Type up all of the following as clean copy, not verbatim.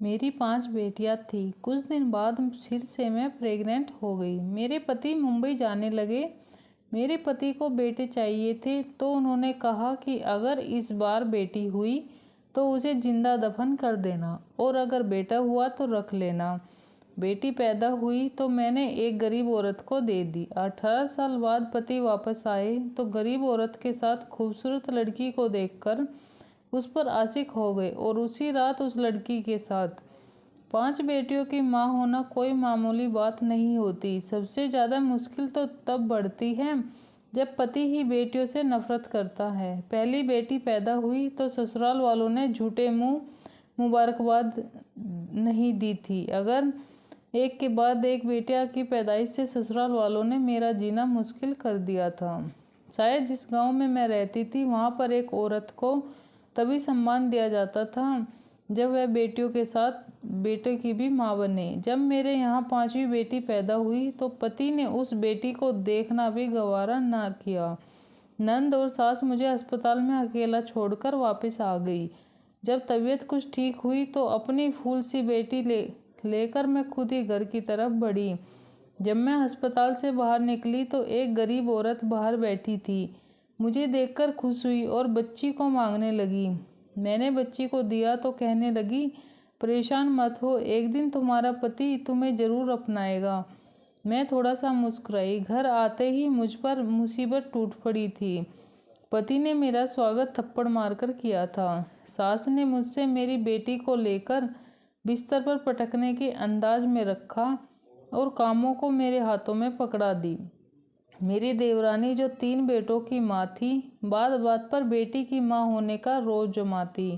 मेरी 5 बेटियां थी। कुछ दिन बाद फिर से मैं प्रेग्नेंट हो गई। मेरे पति मुंबई जाने लगे। मेरे पति को बेटे चाहिए थे, तो उन्होंने कहा कि अगर इस बार बेटी हुई तो उसे जिंदा दफन कर देना और अगर बेटा हुआ तो रख लेना। बेटी पैदा हुई तो मैंने एक गरीब औरत को दे दी। 18 साल बाद पति वापस आए तो गरीब औरत के साथ खूबसूरत लड़की को देखकर उस पर आशिक हो गए और उसी रात उस लड़की के साथ। 5 बेटियों की माँ होना कोई मामूली बात नहीं होती। सबसे ज़्यादा मुश्किल तो तब बढ़ती है जब पति ही बेटियों से नफरत करता है। पहली बेटी पैदा हुई तो ससुराल वालों ने झूठे मुंह मुबारकबाद नहीं दी थी। अगर एक के बाद एक बेटिया की पैदाइश से ससुराल वालों ने मेरा जीना मुश्किल कर दिया था। शायद जिस गांव में मैं रहती थी वहां पर एक औरत को तभी सम्मान दिया जाता था जब वह बेटियों के साथ बेटे की भी माँ बने। जब मेरे यहाँ 5वीं बेटी पैदा हुई तो पति ने उस बेटी को देखना भी गवारा ना किया। नंद और सास मुझे अस्पताल में अकेला छोड़कर वापस आ गई। जब तबीयत कुछ ठीक हुई तो अपनी फूल सी बेटी लेकर मैं खुद ही घर की तरफ बढ़ी। जब मैं अस्पताल से बाहर निकली तो एक गरीब औरत बाहर बैठी थी। मुझे देखकर खुश हुई और बच्ची को मांगने लगी। मैंने बच्ची को दिया तो कहने लगी, परेशान मत हो, एक दिन तुम्हारा पति तुम्हें जरूर अपनाएगा। मैं थोड़ा सा मुस्कुराई। घर आते ही मुझ पर मुसीबत टूट पड़ी थी। पति ने मेरा स्वागत थप्पड़ मारकर किया था। सास ने मुझसे मेरी बेटी को लेकर बिस्तर पर पटकने के अंदाज में रखा और कामों को मेरे हाथों में पकड़ा दी। मेरी देवरानी जो 3 बेटों की माँ थी, बात बात पर बेटी की माँ होने का रोज जमाती।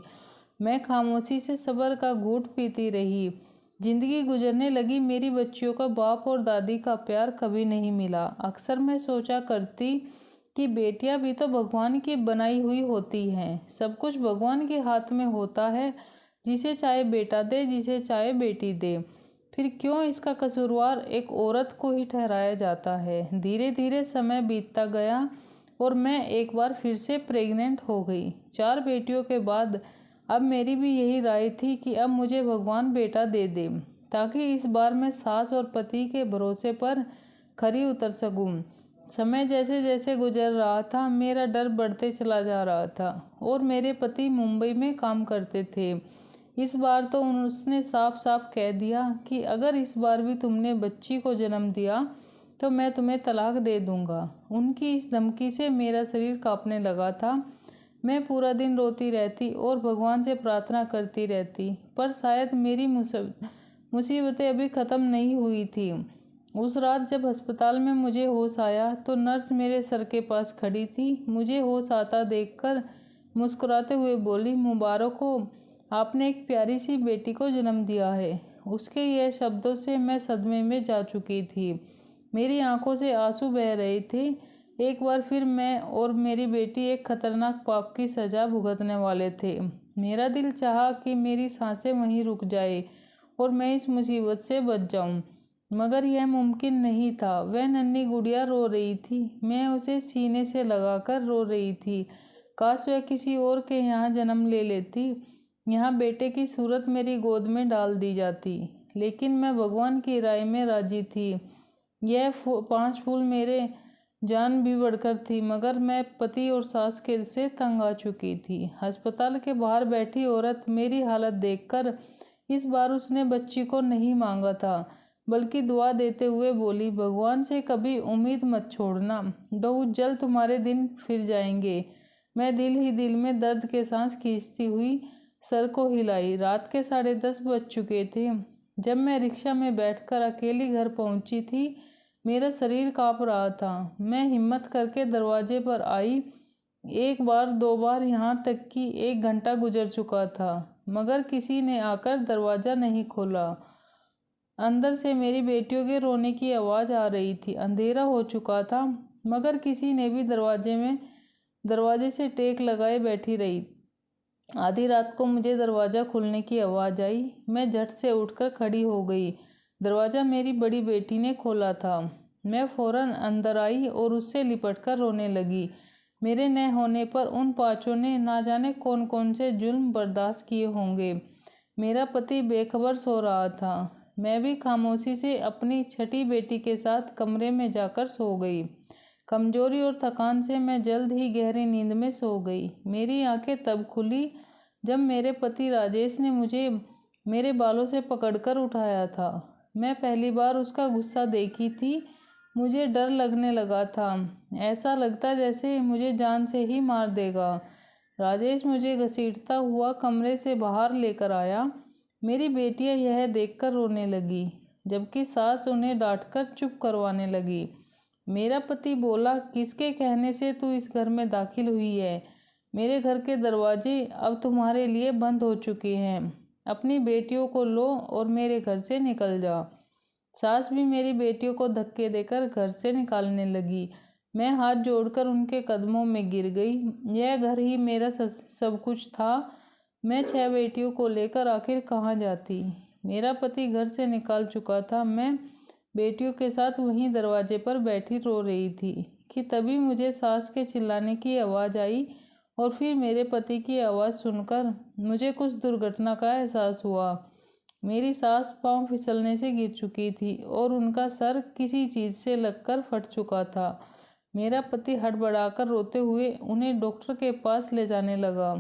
मैं खामोशी से सब्र का घूंट पीती रही। जिंदगी गुजरने लगी। मेरी बच्चियों का बाप और दादी का प्यार कभी नहीं मिला। अक्सर मैं सोचा करती कि बेटियां भी तो भगवान की बनाई हुई होती हैं। सब कुछ भगवान के हाथ में होता है, जिसे चाहे बेटा दे, जिसे चाहे बेटी दे। फिर क्यों इसका कसूरवार एक औरत को ही ठहराया जाता है। धीरे धीरे समय बीतता गया और मैं एक बार फिर से प्रेग्नेंट हो गई। 4 बेटियों के बाद अब मेरी भी यही राय थी कि अब मुझे भगवान बेटा दे दे, ताकि इस बार मैं सास और पति के भरोसे पर खरी उतर सकूं। समय जैसे जैसे गुजर रहा था मेरा डर बढ़ते चला जा रहा था और मेरे पति मुंबई में काम करते थे। इस बार तो उसने साफ साफ कह दिया कि अगर इस बार भी तुमने बच्ची को जन्म दिया तो मैं तुम्हें तलाक दे दूंगा। उनकी इस धमकी से मेरा शरीर कांपने लगा था। मैं पूरा दिन रोती रहती और भगवान से प्रार्थना करती रहती, पर शायद मेरी मुसीबतें अभी ख़त्म नहीं हुई थी। उस रात जब अस्पताल में मुझे होश आया तो नर्स मेरे सर के पास खड़ी थी। मुझे होश आता देखकर मुस्कुराते हुए बोली, मुबारक हो, आपने एक प्यारी सी बेटी को जन्म दिया है। उसके यह शब्दों से मैं सदमे में जा चुकी थी। मेरी आंखों से आंसू बह रहे थे। एक बार फिर मैं और मेरी बेटी एक खतरनाक पाप की सजा भुगतने वाले थे। मेरा दिल चाहा कि मेरी सांसें वहीं रुक जाए और मैं इस मुसीबत से बच जाऊं, मगर यह मुमकिन नहीं था। वह नन्ही गुड़िया रो रही थी। मैं उसे सीने से लगाकर रो रही थी। काश वह किसी और के यहाँ जन्म ले लेती। यहाँ बेटे की सूरत मेरी गोद में डाल दी जाती। लेकिन मैं भगवान की राय में राजी थी। यह 5 फूल मेरे जान भी बढ़कर थी, मगर मैं पति और सास के से तंग आ चुकी थी। अस्पताल के बाहर बैठी औरत मेरी हालत देखकर इस बार उसने बच्ची को नहीं मांगा था, बल्कि दुआ देते हुए बोली, भगवान से कभी उम्मीद मत छोड़ना, बहुत जल्द तुम्हारे दिन फिर जाएंगे। मैं दिल ही दिल में दर्द के सांस खींचती हुई सर को हिलाई। रात के 10:30 बज चुके थे जब मैं रिक्शा में बैठकर अकेली घर पहुंची थी। मेरा शरीर कांप रहा था। मैं हिम्मत करके दरवाजे पर आई। 1 बार 2 बार, यहाँ तक कि 1 घंटा गुजर चुका था, मगर किसी ने आकर दरवाज़ा नहीं खोला। अंदर से मेरी बेटियों के रोने की आवाज़ आ रही थी। अंधेरा हो चुका था, मगर किसी ने भी दरवाजे से टेक लगाए बैठी रही। आधी रात को मुझे दरवाज़ा खुलने की आवाज़ आई। मैं झट से उठकर खड़ी हो गई। दरवाज़ा मेरी बड़ी बेटी ने खोला था। मैं फौरन अंदर आई और उससे लिपटकर रोने लगी। मेरे न होने पर उन 5 ने ना जाने कौन कौन से जुल्म बर्दाश्त किए होंगे। मेरा पति बेखबर सो रहा था। मैं भी खामोशी से अपनी छठी बेटी के साथ कमरे में जाकर सो गई। कमजोरी और थकान से मैं जल्द ही गहरी नींद में सो गई। मेरी आंखें तब खुली जब मेरे पति राजेश ने मुझे मेरे बालों से पकड़कर उठाया था। मैं पहली बार उसका गुस्सा देखी थी। मुझे डर लगने लगा था। ऐसा लगता जैसे मुझे जान से ही मार देगा। राजेश मुझे घसीटता हुआ कमरे से बाहर लेकर आया। मेरी बेटियां यह देखकर रोने लगी, जबकि सास उन्हें डांटकर चुप करवाने लगी। मेरा पति बोला, किसके कहने से तू इस घर में दाखिल हुई है? मेरे घर के दरवाजे अब तुम्हारे लिए बंद हो चुके हैं। अपनी बेटियों को लो और मेरे घर से निकल जा। सास भी मेरी बेटियों को धक्के देकर घर से निकालने लगी। मैं हाथ जोड़कर उनके कदमों में गिर गई। यह घर ही मेरा सब कुछ था। मैं 6 बेटियों को लेकर आखिर कहाँ जाती? मेरा पति घर से निकाल चुका था। मैं बेटियों के साथ वहीं दरवाजे पर बैठी रो रही थी कि तभी मुझे सास के चिल्लाने की आवाज़ आई और फिर मेरे पति की आवाज़ सुनकर मुझे कुछ दुर्घटना का एहसास हुआ। मेरी सास पांव फिसलने से गिर चुकी थी और उनका सर किसी चीज़ से लगकर फट चुका था। मेरा पति हड़बड़ाकर रोते हुए उन्हें डॉक्टर के पास ले जाने लगा,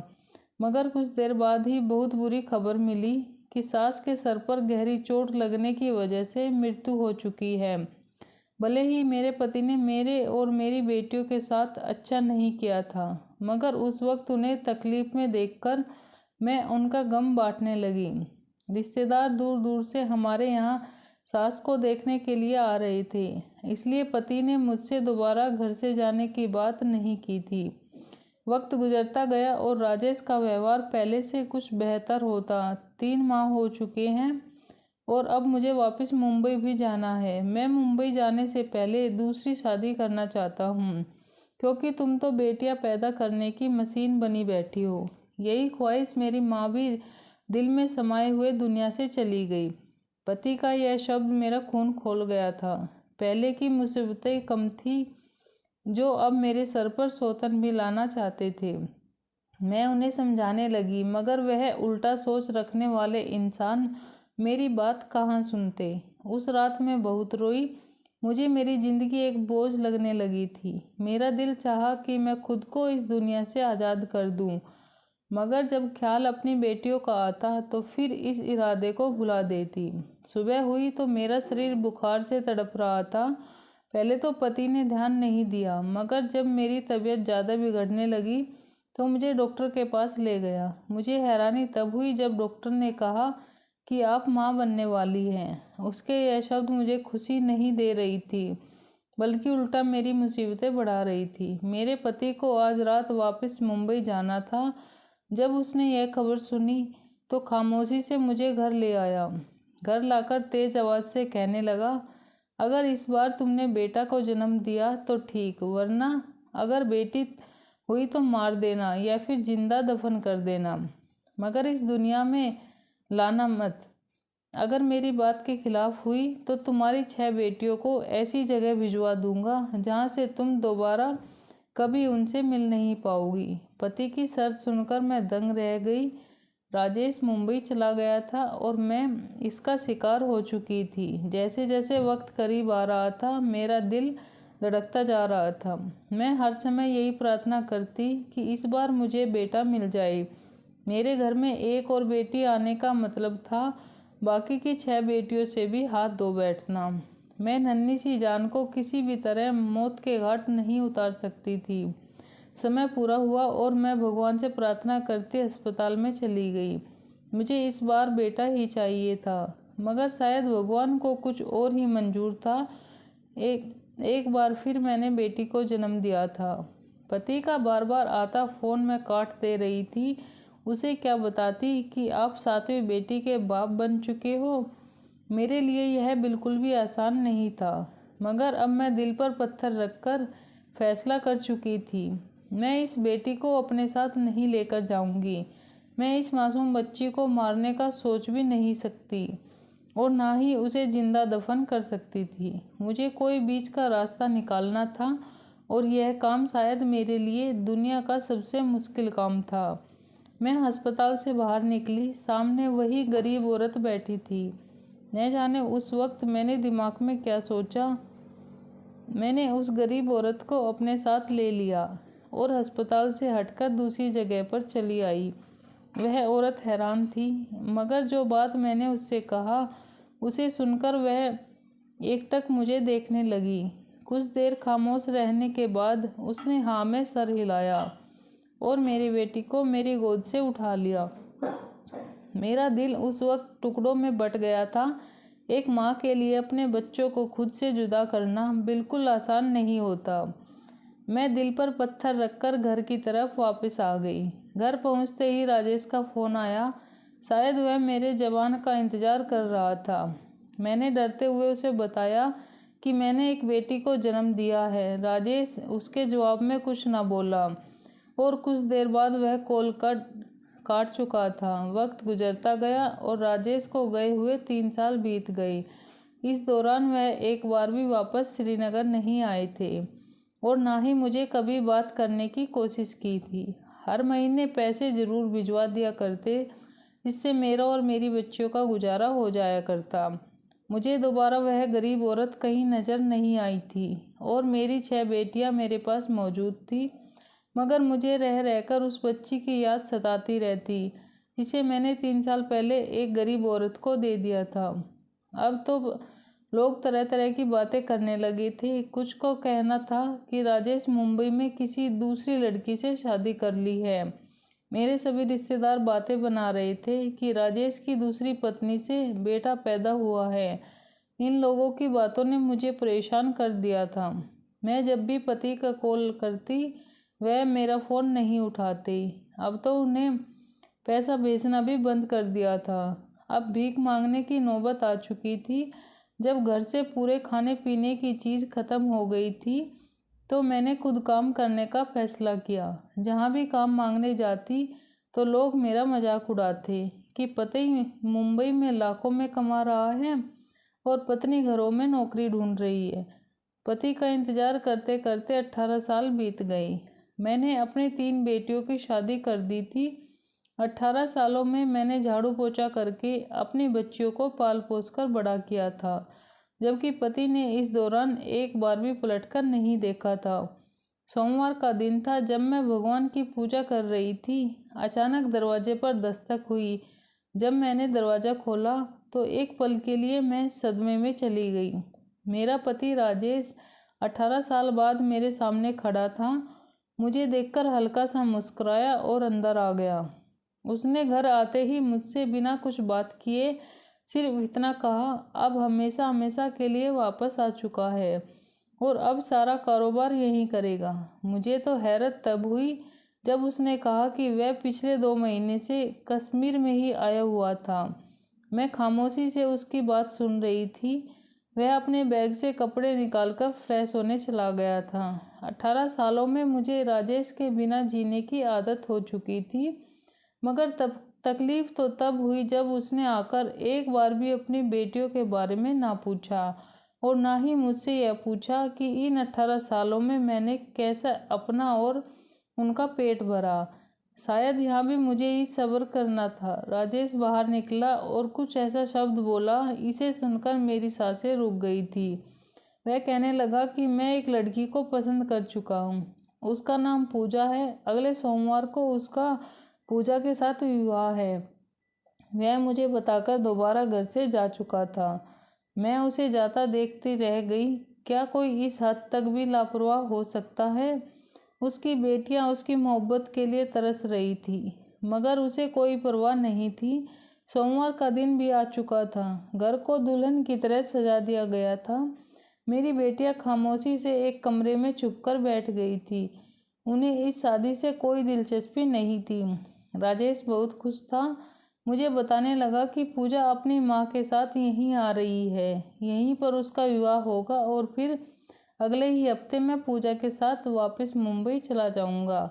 मगर कुछ देर बाद ही बहुत बुरी खबर मिली कि सास के सर पर गहरी चोट लगने की वजह से मृत्यु हो चुकी है। भले ही मेरे पति ने मेरे और मेरी बेटियों के साथ अच्छा नहीं किया था, मगर उस वक्त उन्हें तकलीफ में देखकर मैं उनका गम बांटने लगी। रिश्तेदार दूर दूर से हमारे यहाँ सास को देखने के लिए आ रहे थे, इसलिए पति ने मुझसे दोबारा घर से जाने की बात नहीं की थी। वक्त गुजरता गया और राजेश का व्यवहार पहले से कुछ बेहतर होता। 3 माह हो चुके हैं और अब मुझे वापस मुंबई भी जाना है। मैं मुंबई जाने से पहले दूसरी शादी करना चाहता हूँ, क्योंकि तुम तो बेटियां पैदा करने की मशीन बनी बैठी हो। यही ख्वाहिश मेरी माँ भी दिल में समाये हुए दुनिया से चली गई। पति का यह शब्द मेरा खून खोल गया था। पहले की मुसीबतें कम थी जो अब मेरे सर पर सौतन भी लाना चाहते थे। मैं उन्हें समझाने लगी, मगर वह उल्टा सोच रखने वाले इंसान मेरी बात कहाँ सुनते। उस रात मैं बहुत रोई। मुझे मेरी जिंदगी एक बोझ लगने लगी थी। मेरा दिल चाहा कि मैं खुद को इस दुनिया से आज़ाद कर दूं, मगर जब ख्याल अपनी बेटियों का आता तो फिर इस इरादे को भुला देती। सुबह हुई तो मेरा शरीर बुखार से तड़प रहा था। पहले तो पति ने ध्यान नहीं दिया, मगर जब मेरी तबीयत ज़्यादा बिगड़ने लगी तो मुझे डॉक्टर के पास ले गया। मुझे हैरानी तब हुई जब डॉक्टर ने कहा कि आप माँ बनने वाली हैं। उसके यह शब्द मुझे खुशी नहीं दे रही थी, बल्कि उल्टा मेरी मुसीबतें बढ़ा रही थी। मेरे पति को आज रात वापस मुंबई जाना था। जब उसने यह खबर सुनी तो खामोशी से मुझे घर ले आया। घर लाकर तेज आवाज़ से कहने लगा, अगर इस बार तुमने बेटा को जन्म दिया तो ठीक, वरना अगर बेटी हुई तो मार देना या फिर जिंदा दफन कर देना, मगर इस दुनिया में लाना मत। अगर मेरी बात के खिलाफ हुई तो तुम्हारी 6 बेटियों को ऐसी जगह भिजवा दूंगा जहां से तुम दोबारा कभी उनसे मिल नहीं पाओगी। पति की शर्त सुनकर मैं दंग रह गई। राजेश मुंबई चला गया था और मैं इसका शिकार हो चुकी थी। जैसे जैसे वक्त करीब आ रहा था, मेरा दिल धड़कता जा रहा था। मैं हर समय यही प्रार्थना करती कि इस बार मुझे बेटा मिल जाए। मेरे घर में एक और बेटी आने का मतलब था बाकी की 6 बेटियों से भी हाथ धो बैठना। मैं नन्ही सी जान को किसी भी तरह मौत के घाट नहीं उतार सकती थी। समय पूरा हुआ और मैं भगवान से प्रार्थना करते अस्पताल में चली गई। मुझे इस बार बेटा ही चाहिए था, मगर शायद भगवान को कुछ और ही मंजूर था। एक बार फिर मैंने बेटी को जन्म दिया था। पति का बार बार आता फोन मैं काट दे रही थी। उसे क्या बताती कि आप 7वीं बेटी के बाप बन चुके हो। मेरे लिए यह बिल्कुल भी आसान नहीं था, मगर अब मैं दिल पर पत्थर रखकर फैसला कर चुकी थी। मैं इस बेटी को अपने साथ नहीं लेकर जाऊंगी। मैं इस मासूम बच्ची को मारने का सोच भी नहीं सकती और ना ही उसे जिंदा दफन कर सकती थी। मुझे कोई बीच का रास्ता निकालना था और यह काम शायद मेरे लिए दुनिया का सबसे मुश्किल काम था। मैं अस्पताल से बाहर निकली, सामने वही गरीब औरत बैठी थी। न जाने उस वक्त मैंने दिमाग में क्या सोचा। मैंने उस गरीब औरत को अपने साथ ले लिया और अस्पताल से हटकर दूसरी जगह पर चली आई। वह औरत हैरान थी, मगर जो बात मैंने उससे कहा उसे सुनकर वह एकटक मुझे देखने लगी। कुछ देर खामोश रहने के बाद उसने हाँ में सर हिलाया और मेरी बेटी को मेरी गोद से उठा लिया। मेरा दिल उस वक्त टुकड़ों में बट गया था। एक माँ के लिए अपने बच्चों को खुद से जुदा करना बिल्कुल आसान नहीं होता। मैं दिल पर पत्थर रखकर घर की तरफ वापस आ गई। घर पहुँचते ही राजेश का फ़ोन आया। शायद वह मेरे जवाब का इंतज़ार कर रहा था। मैंने डरते हुए उसे बताया कि मैंने एक बेटी को जन्म दिया है। राजेश उसके जवाब में कुछ न बोला और कुछ देर बाद वह कॉल काट चुका था। वक्त गुजरता गया और राजेश को गए हुए 3 साल बीत गए। इस दौरान वह एक बार भी वापस श्रीनगर नहीं आए थे और ना ही मुझे कभी बात करने की कोशिश की थी। हर महीने पैसे ज़रूर भिजवा दिया करते, जिससे मेरा और मेरी बच्चियों का गुजारा हो जाया करता। मुझे दोबारा वह गरीब औरत कहीं नज़र नहीं आई थी और मेरी 6 बेटियां मेरे पास मौजूद थी, मगर मुझे रह रहकर उस बच्ची की याद सताती रहती जिसे मैंने 3 साल पहले एक गरीब औरत को दे दिया था। अब तो लोग तरह तरह की बातें करने लगे थे। कुछ को कहना था कि राजेश मुंबई में किसी दूसरी लड़की से शादी कर ली है। मेरे सभी रिश्तेदार बातें बना रहे थे कि राजेश की दूसरी पत्नी से बेटा पैदा हुआ है। इन लोगों की बातों ने मुझे परेशान कर दिया था। मैं जब भी पति का कॉल करती, वह मेरा फ़ोन नहीं उठाते। अब तो उन्हें पैसा भेजना भी बंद कर दिया था। अब भीख मांगने की नौबत आ चुकी थी। जब घर से पूरे खाने पीने की चीज़ खत्म हो गई थी तो मैंने खुद काम करने का फैसला किया। जहाँ भी काम मांगने जाती तो लोग मेरा मजाक उड़ाते कि पति मुंबई में लाखों में कमा रहा है और पत्नी घरों में नौकरी ढूंढ रही है। पति का इंतजार करते करते 18 साल बीत गए। मैंने अपनी 3 बेटियों की शादी कर दी थी। 18 सालों में मैंने झाड़ू पोछा करके अपनी बच्चियों को पाल पोस कर बड़ा किया था, जबकि पति ने इस दौरान एक बार भी पलटकर नहीं देखा था। सोमवार का दिन था जब मैं भगवान की पूजा कर रही थी। अचानक दरवाजे पर दस्तक हुई। जब मैंने दरवाज़ा खोला तो एक पल के लिए मैं सदमे में चली गई। मेरा पति राजेश 18 साल बाद मेरे सामने खड़ा था। मुझे देखकर हल्का सा मुस्कुराया और अंदर आ गया। उसने घर आते ही मुझसे बिना कुछ बात किए सिर्फ इतना कहा, अब हमेशा हमेशा के लिए वापस आ चुका है और अब सारा कारोबार यहीं करेगा। मुझे तो हैरत तब हुई जब उसने कहा कि वह पिछले 2 महीने से कश्मीर में ही आया हुआ था। मैं खामोशी से उसकी बात सुन रही थी। वह अपने बैग से कपड़े निकालकर फ्रेश होने चला गया था। 18 सालों में मुझे राजेश के बिना जीने की आदत हो चुकी थी, मगर तब तकलीफ तो तब हुई जब उसने आकर एक बार भी अपनी बेटियों के बारे में ना पूछा और ना ही मुझसे यह पूछा कि इन 18 सालों में मैंने कैसा अपना और उनका पेट भरा। शायद यहाँ भी मुझे ही सब्र करना था। राजेश बाहर निकला और कुछ ऐसा शब्द बोला, इसे सुनकर मेरी सांसें रुक गई थी। वह कहने लगा कि मैं एक लड़की को पसंद कर चुका हूँ। उसका नाम पूजा है। अगले सोमवार को उसका पूजा के साथ विवाह है। वह मुझे बताकर दोबारा घर से जा चुका था। मैं उसे जाता देखती रह गई। क्या कोई इस हद तक भी लापरवाह हो सकता है? उसकी बेटियां उसकी मोहब्बत के लिए तरस रही थी, मगर उसे कोई परवाह नहीं थी। सोमवार का दिन भी आ चुका था। घर को दुल्हन की तरह सजा दिया गया था। मेरी बेटियां खामोशी से एक कमरे में चुपकर बैठ गई थी। उन्हें इस शादी से कोई दिलचस्पी नहीं थी। राजेश बहुत खुश था। मुझे बताने लगा कि पूजा अपनी माँ के साथ यहीं आ रही है। यहीं पर उसका विवाह होगा और फिर अगले ही हफ्ते मैं पूजा के साथ वापस मुंबई चला जाऊंगा।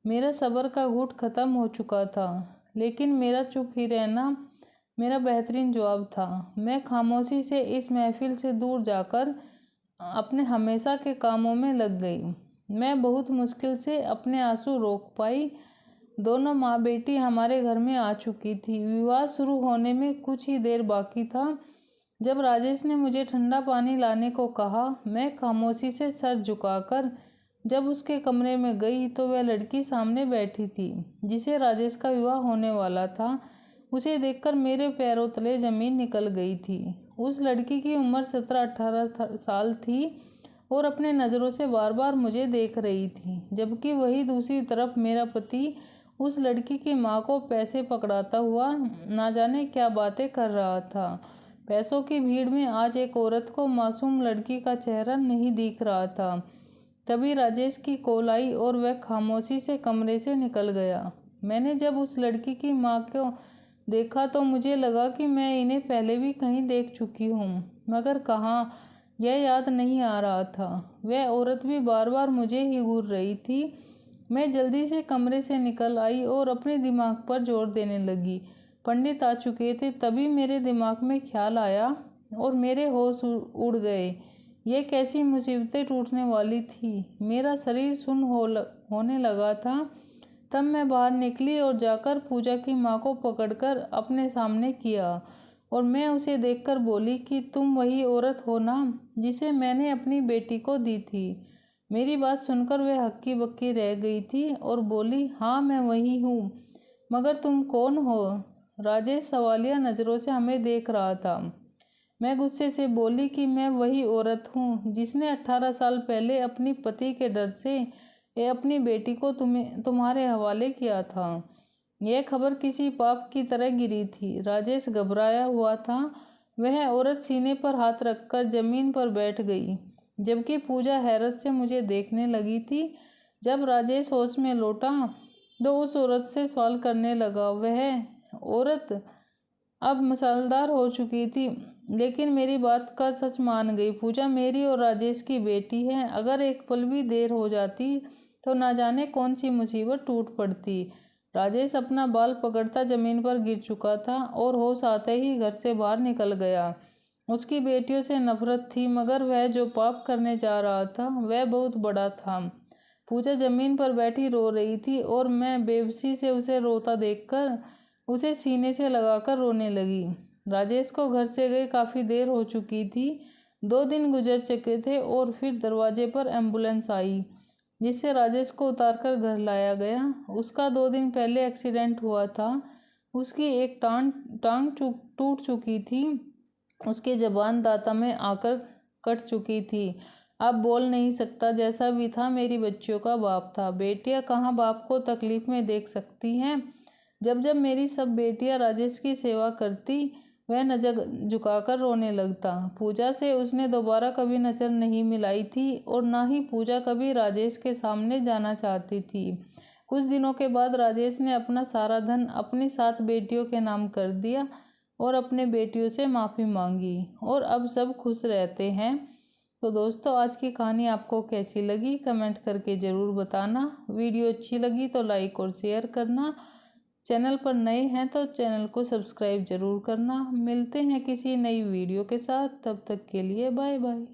मेरा सब्र का घूंट खत्म हो चुका था, लेकिन मेरा चुप ही रहना मेरा बेहतरीन जवाब था। मैं खामोशी से इस महफिल से दूर जाकर अपने हमेशा के कामों में लग गई। मैं बहुत मुश्किल से अपने आंसू रोक पाई। दोनों माँ बेटी हमारे घर में आ चुकी थी। विवाह शुरू होने में कुछ ही देर बाकी था जब राजेश ने मुझे ठंडा पानी लाने को कहा। मैं खामोशी से सर झुकाकर जब उसके कमरे में गई तो वह लड़की सामने बैठी थी जिसे राजेश का विवाह होने वाला था। उसे देखकर मेरे पैरों तले जमीन निकल गई थी। उस लड़की की उम्र 17-18 साल थी और अपने नज़रों से बार बार मुझे देख रही थी, जबकि वही दूसरी तरफ मेरा पति उस लड़की की माँ को पैसे पकड़ाता हुआ ना जाने क्या बातें कर रहा था। पैसों की भीड़ में आज एक औरत को मासूम लड़की का चेहरा नहीं दिख रहा था। तभी राजेश की कॉल आई और वह खामोशी से कमरे से निकल गया। मैंने जब उस लड़की की माँ को देखा तो मुझे लगा कि मैं इन्हें पहले भी कहीं देख चुकी हूँ, मगर कहाँ, यह याद नहीं आ रहा था। वह औरत भी बार बार मुझे ही घूर रही थी। मैं जल्दी से कमरे से निकल आई और अपने दिमाग पर जोर देने लगी। पंडित आ चुके थे। तभी मेरे दिमाग में ख्याल आया और मेरे होश उड़ गए। ये कैसी मुसीबतें टूटने वाली थी। मेरा शरीर सुन्न होने लगा था। तब मैं बाहर निकली और जाकर पूजा की माँ को पकड़कर अपने सामने किया और मैं उसे देखकर बोली कि तुम वही औरत हो ना जिसे मैंने अपनी बेटी को दी थी। मेरी बात सुनकर वह हक्की बक्की रह गई थी और बोली, हाँ मैं वही हूँ, मगर तुम कौन हो? राजेश सवालिया नज़रों से हमें देख रहा था। मैं गुस्से से बोली कि मैं वही औरत हूँ जिसने 18 साल पहले अपनी पति के डर से अपनी बेटी को तुम्हारे हवाले किया था। यह खबर किसी पाप की तरह गिरी थी। राजेश घबराया हुआ था। वह औरत सीने पर हाथ रखकर जमीन पर बैठ गई, जबकि पूजा हैरत से मुझे देखने लगी थी। जब राजेश होश में लौटा तो उस औरत से सवाल करने लगा। वह औरत अब मसालदार हो चुकी थी, लेकिन मेरी बात का सच मान गई। पूजा मेरी और राजेश की बेटी है। अगर एक पल भी देर हो जाती तो ना जाने कौन सी मुसीबत टूट पड़ती। राजेश अपना बाल पकड़ता जमीन पर गिर चुका था और होश आते ही घर से बाहर निकल गया। उसकी बेटियों से नफरत थी, मगर वह जो पाप करने जा रहा था वह बहुत बड़ा था। पूजा जमीन पर बैठी रो रही थी और मैं बेबसी से उसे रोता देखकर उसे सीने से लगाकर रोने लगी। राजेश को घर से गए काफ़ी देर हो चुकी थी। 2 दिन गुजर चुके थे और फिर दरवाजे पर एम्बुलेंस आई, जिससे राजेश को उतारकर घर लाया गया। उसका 2 दिन पहले एक्सीडेंट हुआ था। उसकी एक टांग टूट चुकी थी। उसकी जबान दांता में आकर कट चुकी थी। अब बोल नहीं सकता। जैसा भी था, मेरी बच्चियों का बाप था। बेटियां कहाँ बाप को तकलीफ में देख सकती हैं। जब जब मेरी सब बेटियां राजेश की सेवा करती, वह नजर झुकाकर रोने लगता। पूजा से उसने दोबारा कभी नज़र नहीं मिलाई थी और ना ही पूजा कभी राजेश के सामने जाना चाहती थी। कुछ दिनों के बाद राजेश ने अपना सारा धन अपनी 7 बेटियों के नाम कर दिया और अपने बेटियों से माफ़ी मांगी और अब सब खुश रहते हैं। तो दोस्तों, आज की कहानी आपको कैसी लगी कमेंट करके ज़रूर बताना। वीडियो अच्छी लगी तो लाइक और शेयर करना। चैनल पर नए हैं तो चैनल को सब्सक्राइब जरूर करना। मिलते हैं किसी नई वीडियो के साथ। तब तक के लिए बाय बाय।